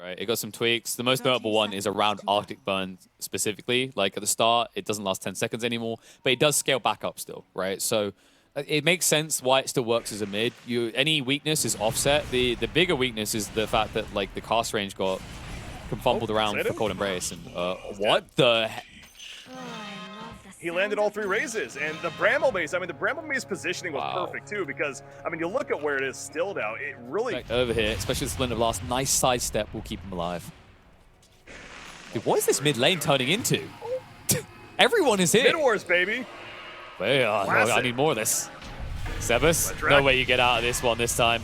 Right, it got some tweaks. The most notable one is around Arctic Burn specifically. Like at the start, it doesn't last 10 seconds anymore, but it does scale back up still, right? So it makes sense why it still works as a mid. Any weakness is offset. The bigger weakness is the fact that like the cast range got fumbled around for Cold Embrace. And what the heck? He landed all 3 raises, and the Bramble Maze, I mean, the Bramble Maze positioning was perfect too, because, I mean, you look at where it is still now, it really... Over here, especially the Splendor Blast, nice sidestep will keep him alive. Dude, what is this mid lane turning into? Everyone is here. Mid Wars, baby. Wait, I need more of this. Sebas, no way you get out of this one this time.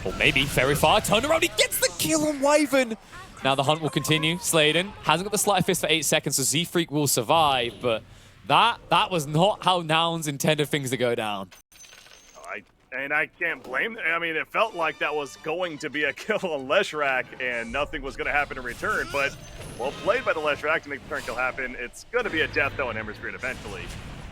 Or maybe Fairy Fire turned around, he gets the kill on Wyvern. Now the hunt will continue. Sladen hasn't got the Sleight of Fist for 8 seconds, so Z-Freak will survive, but that was not how Nouns intended things to go down. I can't blame them. I mean, it felt like that was going to be a kill on Leshrac, and nothing was going to happen in return, but well played by the Leshrac to make the turn kill happen. It's going to be a death, though, in Ember Spirit eventually.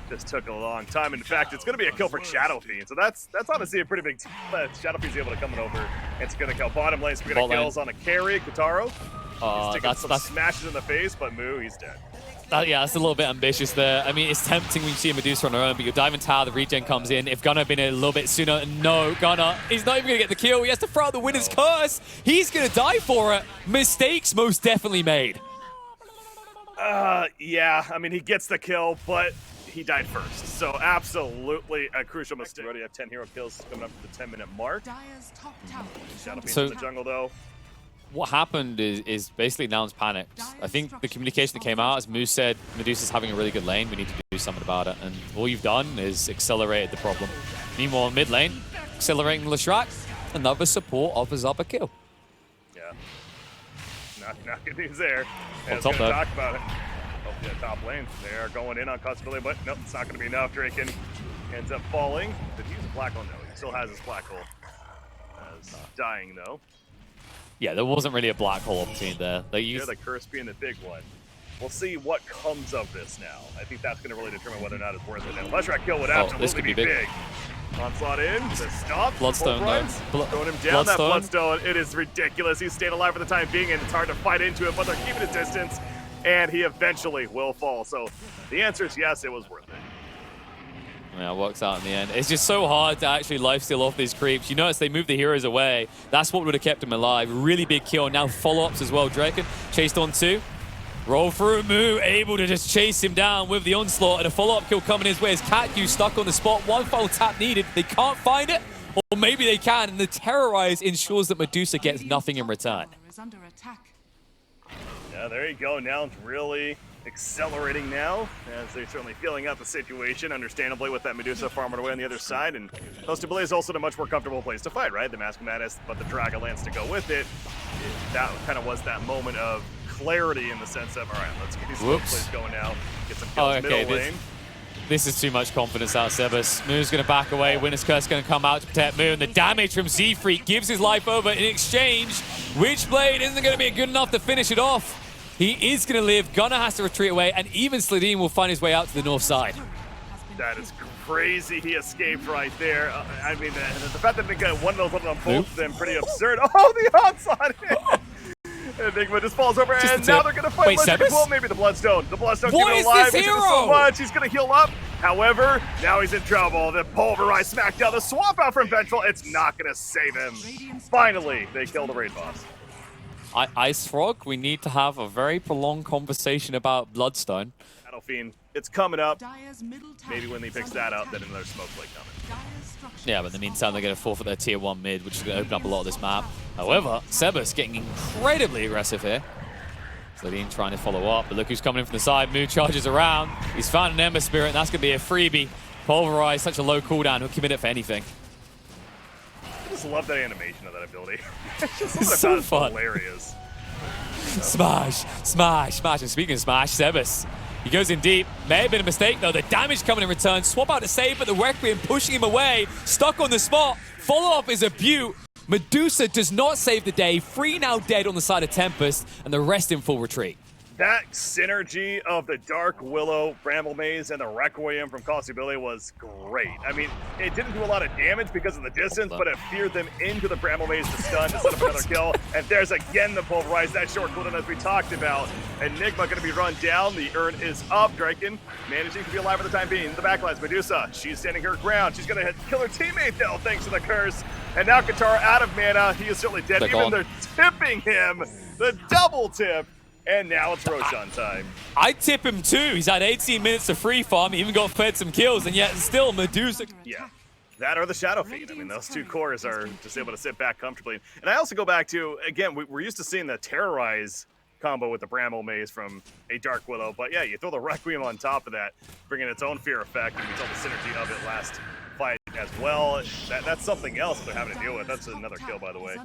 Just took a long time. In fact, it's going to be a kill for Shadow Fiend, so that's honestly a pretty big deal. Shadow Fiend's able to come over. It's going to kill bottom lane. Speaking of kills on a carry, Kataro. He's taking some smashes in the face, but Moo, he's dead. Yeah, that's a little bit ambitious there. I mean, it's tempting when you see a Medusa on her own, but your Diamond Tower, the regen comes in. If Gunnar had been a little bit sooner, no, Gunnar, he's not even going to get the kill. He has to throw out the winner's curse. He's going to die for it. Mistakes most definitely made. Yeah, I mean, he gets the kill, but he died first. So absolutely a crucial mistake. We already have 10 hero kills coming up to the 10-minute mark. Shadow Fiend's in the jungle, though. What happened is basically Nouns panicked. I think the communication that came out, as Moose said, Medusa's having a really good lane, we need to do something about it. And all you've done is accelerated the problem. Meanwhile, mid lane, accelerating Leshrac, another support offers up a kill. Yeah. Not good news there. On top though. Talk about it. Oh, yeah, top lane. They are going in on Custody, but nope, it's not going to be enough. Draken ends up falling. Did he use a black hole? No, he still has his black hole. Dying, though. Yeah, there wasn't really a black hole opportunity there. The curse being the big one. We'll see what comes of this now. I think that's going to really determine whether or not it's worth it. And Leshrac kill would absolutely be big. Onslaught in, to stop. Bloodstone though. Throwing him down. That Bloodstone, it is ridiculous. He's staying alive for the time being, and it's hard to fight into it, but they're keeping his distance, and he eventually will fall. So the answer is yes, it was worth it. Yeah, it works out in the end. It's just so hard to actually lifesteal off these creeps. You notice they move the heroes away. That's what would have kept him alive. Really big kill. Now follow-ups as well. Draken chased on 2. Roll through Moo, able to just chase him down with the onslaught, and a follow-up kill coming his way as Katyu stuck on the spot. One final tap needed. They can't find it, or maybe they can, and the Terrorize ensures that Medusa gets nothing in return. Yeah, there you go. Now it's really accelerating now, as they're certainly feeling out the situation, understandably, with that Medusa farming away on the other side, and Hostability is also in a much more comfortable place to fight, right? The Mask of Madness, but the Dragonlance to go with it. That kind of was that moment of clarity in the sense of, all right, let's get these plays going now, get some kills middle lane. This is too much confidence out of Sebas. Moo's going to back away. Winner's Curse going to come out to protect Moo, and the damage from Z-Freak gives his life over. In exchange, Witchblade isn't going to be good enough to finish it off. He is going to live. Gunnar has to retreat away, and even Sladeen will find his way out to the north side. That is crazy. He escaped right there. I mean, the fact that they got one of those on both of them, pretty absurd. Oh, the onslaught! Enigma just falls over, and now they're going to fight. Well, maybe the Bloodstone. The Bloodstone keeping him alive. He's doing so much. He's going to heal up. However, now he's in trouble. The Pulverize smackdown. The swap out from Vengeful. It's not going to save him. Finally, they kill the raid boss. Ice Frog, we need to have a very prolonged conversation about Bloodstone. Shadow Fiend, it's coming up. Maybe when he picks that up, then another smoke play coming. Yeah, but in the meantime, they're going to forfeit their tier 1 mid, which is going to open up a lot of this map. However, Sebas getting incredibly aggressive here. Sladeen trying to follow up, but look who's coming in from the side. Moo charges around. He's found an Ember Spirit, and that's going to be a freebie. Pulverize, such a low cooldown. He'll commit it for anything. I just love that animation of that ability. It's so fun. Hilarious. Smash, smash, smash. And speaking of smash, Sebas, he goes in deep. May have been a mistake, though. The damage coming in return. Swap out to save, but the Requiem pushing him away. Stuck on the spot. Follow-up is a beaut. Medusa does not save the day. 3 now dead on the side of Tempest, and the rest in full retreat. That synergy of the Dark Willow, Bramble Maze, and the Requiem from Call of Duty was great. I mean, it didn't do a lot of damage because of the distance, but it feared them into the Bramble Maze to stun to set up another kill. And there's again the Pulverize, that short cooldown as we talked about. Enigma going to be run down. The urn is up. Draken managing to be alive for the time being. The backlines, Medusa, she's standing her ground. She's going to kill her teammate though, thanks to the curse. And now Katara out of mana. He is certainly dead. Even they're tipping him. The double tip. And now it's Roshan time. I'd tip him too. He's had 18 minutes of free farm. He even got fed some kills, and yet still Medusa. Yeah, that or the Shadow Fiend. I mean, those two cores are just able to sit back comfortably. And I also go back to, again, we're used to seeing the Terrorize combo with the Bramble Maze from a Dark Willow. But yeah, you throw the Requiem on top of that, bringing its own fear effect, and you saw the synergy of it last fight as well. That's something else they're having to deal with. That's another kill, by the way,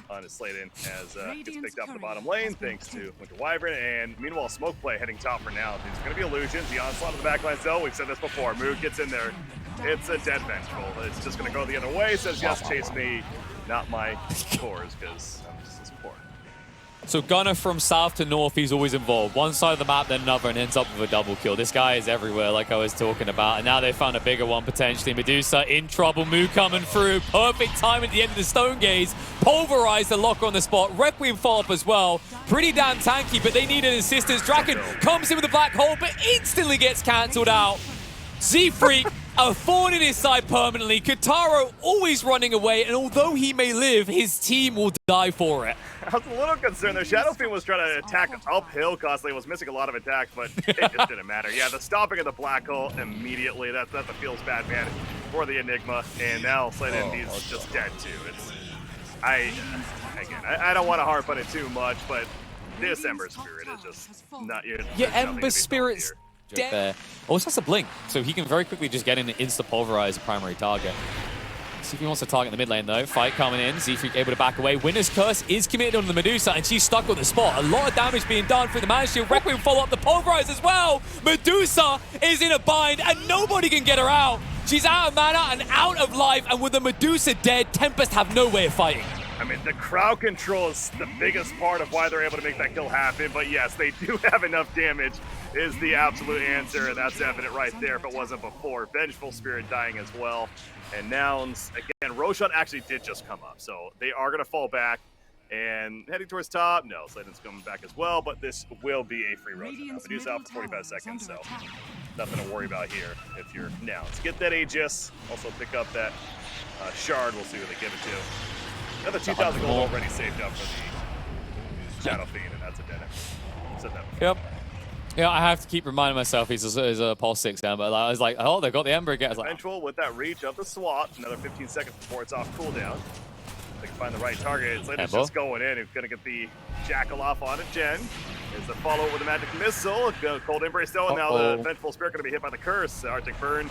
on his Slayton as gets picked up in the bottom lane thanks to Winter Wyvern. And meanwhile, Smoke Play heading top for now. There's going to be illusions. The onslaught of the backline though. We've said this before. Moog gets in there. It's a dead Vengeful. It's just going to go the other way. Says yes, chase me, not my cores, because I'm just as important. So Gunner from south to north, he's always involved. One side of the map, then another, and ends up with a double kill. This guy is everywhere, like I was talking about. And now they found a bigger one, potentially. Medusa in trouble. Moog coming through. Perfect time at the end of the Stone Gaze. Pulverize the locker on the spot. Requiem follow-up as well. Pretty damn tanky, but they need an assistance. Draken comes in with a black hole, but instantly gets cancelled out. Z-Freak, a thorn in his side permanently. Kataro always running away, and although he may live, his team will die for it. I was a little concerned there. Shadow Fiend was trying to attack uphill constantly, was missing a lot of attacks, but it just didn't matter. Yeah, the stopping of the black hole immediately, that's the feels bad man for the Enigma, and now Slayton he's just dead too. I don't want to harp on it too much, but this Ember Spirit is just not your. Yeah, Ember Spirit's dead. There. Also has a blink, so he can very quickly just get in and insta-pulverize a primary target. See if he wants to target the mid lane though. Fight coming in. Z-Freak able to back away. Winner's Curse is committed on the Medusa, and she's stuck on the spot. A lot of damage being done through the Mana Shield. Requiem follow up the Pulverize as well. Medusa is in a bind, and nobody can get her out. She's out of mana and out of life, and with the Medusa dead, Tempest have no way of fighting. I mean, the crowd control is the biggest part of why they're able to make that kill happen, but yes, they do have enough damage is the absolute answer, and that's evident right there if it wasn't before. Vengeful Spirit dying as well. And nouns, again, Roshan actually did just come up, so they are going to fall back and heading towards top. No, Slayton's coming back as well, but this will be a free Roshan. Medusa out for 45 seconds, so nothing to worry about here if you're nouns. Get that Aegis, also pick up that shard. We'll see who they give it to. Another 2,000 gold already saved up for the Shadow Fiend, and that's a dead end. Said that before. Yep. Yeah, I have to keep reminding myself he's a Pulse 6 down, but I was like, oh, they got the Ember again. Like, Vengeful with that reach of the swat. Another 15 seconds before it's off cooldown. They can find the right target. Slayton's just going in. He's going to get the Jackal off on it. Jen is the follow with the Magic Missile. Cold Embrace though, and now the Vengeful Spirit going to be hit by the curse. Arctic Burn.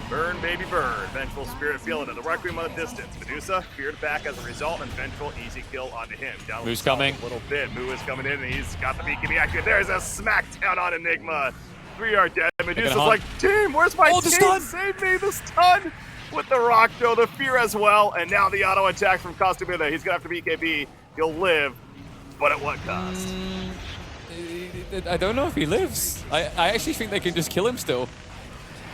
Burn, baby, burn. Vengeful Spirit feeling it. The Requiem on the distance. Medusa feared back as a result, and Vengeful easy kill onto him. Down Moo's coming. A little bit. Moo is coming in, and he's got the BKB active. There's a smackdown on Enigma. 3 are dead. Medusa's like, team, where's my team? Stun. Save me, the stun with the rock throw, the fear as well, and now the auto attack from Costumida. He's gonna have to BKB. He'll live, but at what cost? I don't know if he lives. I actually think they can just kill him still.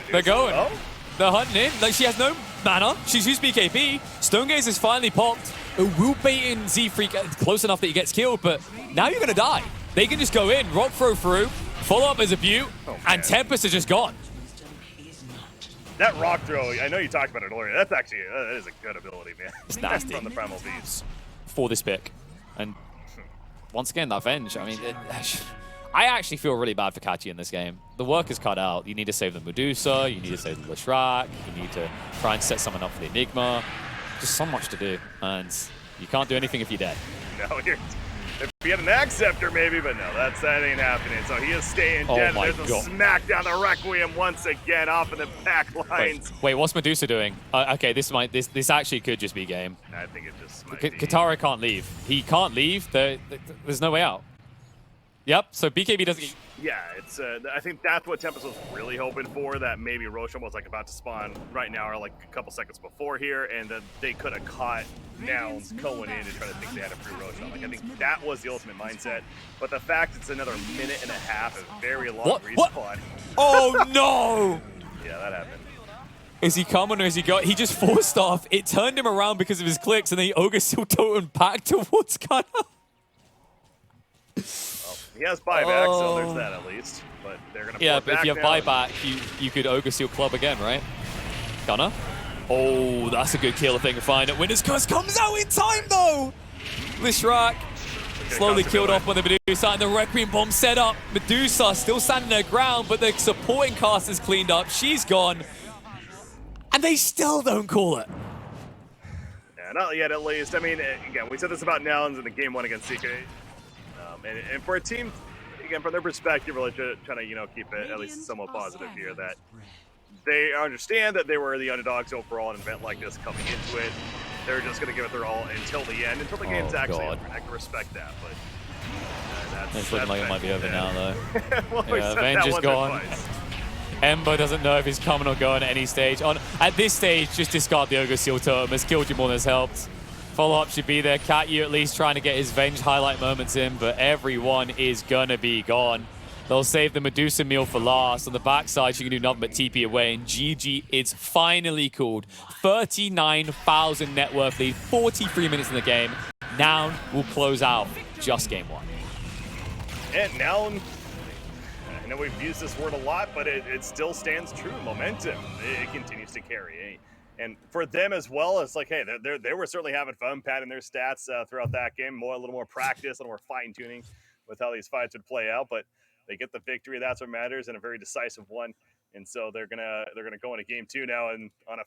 Medusa, They're going. Oh? They're hunting in. Like, she has no mana. She's used BKB. Stone Gaze is finally popped. It will bait in Z-Freak close enough that he gets killed, but now you're going to die. They can just go in, rock throw through, follow up as a Butte, and Tempest is just gone. That rock throw, I know you talked about it earlier. That's actually, that is a good ability, man. It's nasty. From the Primal Beast. For this pick. And once again, that Venge, I mean, I actually feel really bad for Kachi in this game. The work is cut out. You need to save the Medusa, you need to save the Leshrac, you need to try and set someone up for the Enigma. Just so much to do, and you can't do anything if you're dead. No, if he had an Acceptor maybe, but no, that ain't happening. So he is staying dead. There's a smack down the Requiem once again off of the back lines. Wait, what's Medusa doing? Okay, this actually could just be game. I think it just might Katara can't leave. He can't leave. There's no way out. Yep, so BKB doesn't... Yeah, it's. I think that's what Tempest was really hoping for, that maybe Roshan was like about to spawn right now or like a couple seconds before here, and then they could have caught Nouns going in and trying to think they had a free Roshan. Like, I think that was the ultimate mindset, but the fact it's another minute and a half, a very long respawn. Oh no! Yeah, that happened. Is he coming or is he got? He just forced off. It turned him around because of his clicks, and then he Ogre Seal Totem back towards Gunner. He has buyback, so there's that at least. But they're gonna. Yeah, but if you have buyback, you could Ogre Seal Club again, right? Gunner. Oh, that's a good kill if they can find it. Winner's Curse comes out in time though. Leshrac slowly killed off by the Medusa, and the Requiem Bomb set up. Medusa still standing their ground, but the supporting cast is cleaned up. She's gone. And they still don't call it. Yeah, not yet at least. I mean, again, we said this about Nouns in the game 1 against CK. And for a team, again, from their perspective, really trying to, keep it at least somewhat positive here, that they understand that they were the underdogs overall in an event like this coming into it. They're just going to give it their all until the end, until the game's actually over. I can respect that, but it's looking like it might be over now, though. Well, yeah, Avenge is gone. Ember doesn't know if he's coming or going at any stage. At this stage, just discard the Ogre Seal Totem. Has killed you more than has helped. Follow-up should be there. Catyu at least trying to get his Venge highlight moments in, but everyone is going to be gone. They'll save the Medusa meal for last. On the backside, she can do nothing but TP away, and GG is finally called. 39,000 net worth lead, 43 minutes in the game. Noun will close out just game 1. And Noun, I know we've used this word a lot, but it still stands true. Momentum, it continues to carry. And for them as well, it's like, hey, they were certainly having fun padding their stats throughout that game. A little more practice, a little more fine-tuning with how these fights would play out. But they get the victory. That's what matters, and a very decisive one. And so they're gonna go into game 2 now and on a